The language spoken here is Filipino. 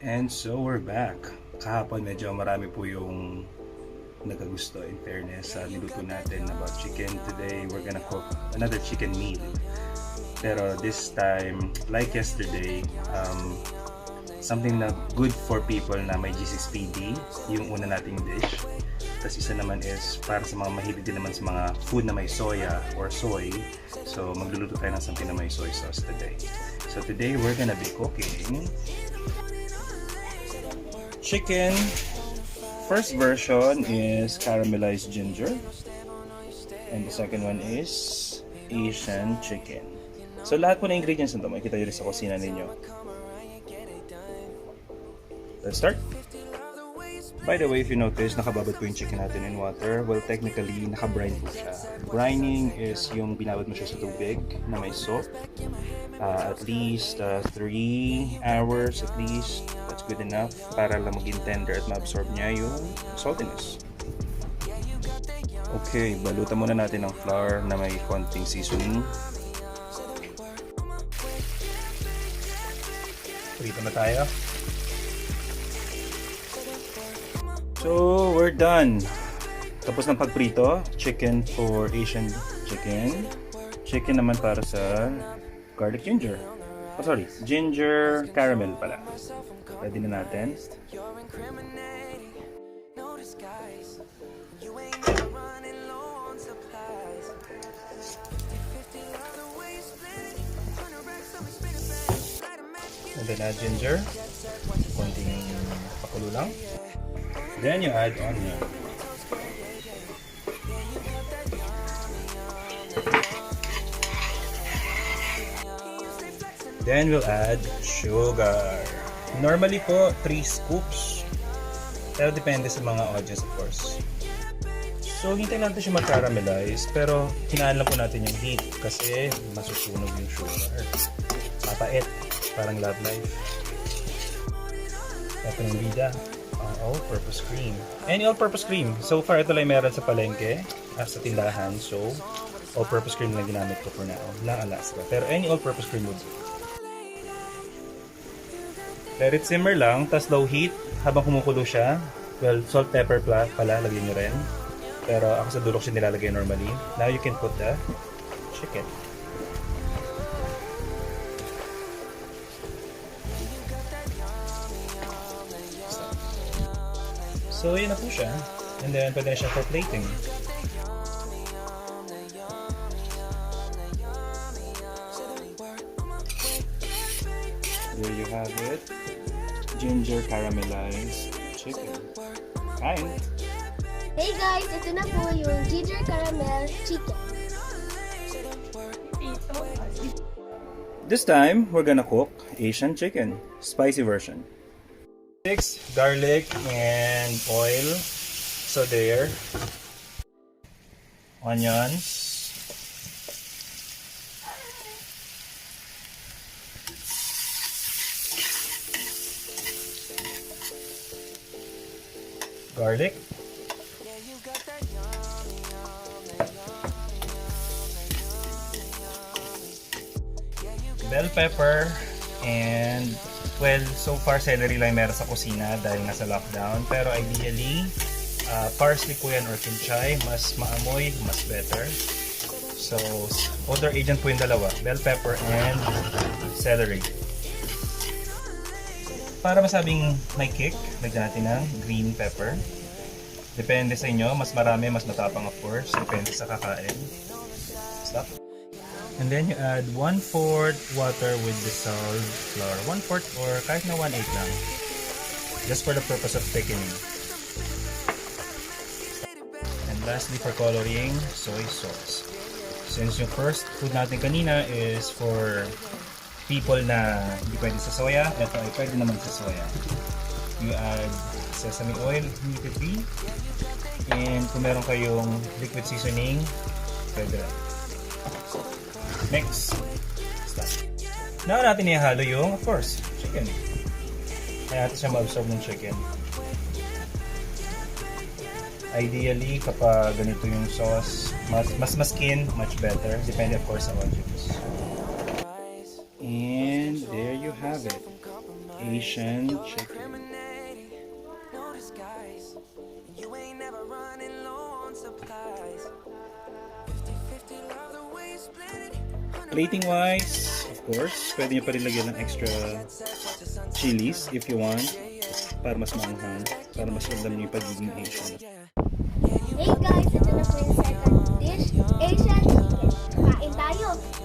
And so we're back. Kahapon medyo marami po yung nagkagusto, in fairness, sa niluto natin about chicken. Today we're gonna cook another chicken meal. Pero this time, like yesterday, something na good for people na may G6PD, yung una nating dish. Tapos isa naman is para sa mga mahilig din naman sa mga food na may soya or soy. So magluluto tayo ng something na may soy sauce today. So today we're gonna be cooking chicken. First version is caramelized ginger, and the second one is Asian chicken. So lahat po ng ingredients nito makikita nyo rin sa kusina ninyo. Let's start. By the way, if you notice, nakababad po yung chicken natin in water. Well, technically, nakabrine po siya. Brining is yung binabad mo siya sa tubig na may salt. At least 3 hours at least. That's good enough para lang maging tender at ma-absorb niya yung saltiness. Okay, balutan muna natin ng flour na may konting seasoning. Prito na tayo. So, we're done. Tapos ng pagprito, chicken for Asian chicken. Chicken naman para sa garlic ginger. Oh, sorry, ginger caramel pala. Ready na natin. And then add ginger. Konting pakulo lang. Then you add onion. Then we'll add sugar. Normally po 3 scoops. Pero depende sa mga audience, of course. So hintayin natin siya mag-caramelize, pero hinaan lang po natin yung heat kasi masusunog yung sugar. Mapait, parang Love Life. Ito ng bida. All-purpose cream. Any all-purpose cream. So far, ito lang meron sa palengke, sa tindahan. So, all-purpose cream lang ginamit ko for now, na Alaska. Pero any all-purpose cream would do. Let it simmer lang, tas low heat, habang kumukulo siya. Well, salt, pepper pala, lagyan nyo rin. Pero ako sa dulo siya nilalagay normally. Now you can put the chicken. So, yun na po siya. And then, pwede na siya for plating. There you have it. Ginger caramelized chicken. Kain! Hey guys, ito na po yung ginger caramel chicken. This time, we're gonna cook Asian chicken. Spicy version. 6 garlic and oil. So there. Onions. Garlic. Bell pepper and well, so far celery lang meron sa kusina dahil nasa lockdown. Pero ideally, parsley po yan or kinchay. Mas maamoy, mas better. So, odor agent po yung dalawa. Bell pepper and celery. Para masabing may kick, lagyan natin ng green pepper. Depende sa inyo. Mas marami, mas matapang of course. Depende sa kakain. Stop. And then you add 1/4 water with dissolved flour. 1/4 or kahit na 1/8 lang. Just for the purpose of thickening. And lastly for coloring, soy sauce. Since yung first food natin kanina is for people na hindi pwede sa soya, ito ay pwede naman sa soya. You add sesame oil, immediately. And kung meron kayong liquid seasoning, pwede rin. Mix. Stop. Now natin ihalo yung, of course, chicken. Kaya natin siya ma-absorb ng chicken. Ideally, kapag ganito yung sauce, mas skin, much better. Depende of course sa audience. And there you have it. Asian chicken. Plating wise, of course, pwede nyo pa rin lagyan ng extra chilies if you want. Para mas maanghang, para mas ramdam nyo yung pagiging Asian. Hey guys, ito na po yung second dish, Asian chicken. Kain tayo!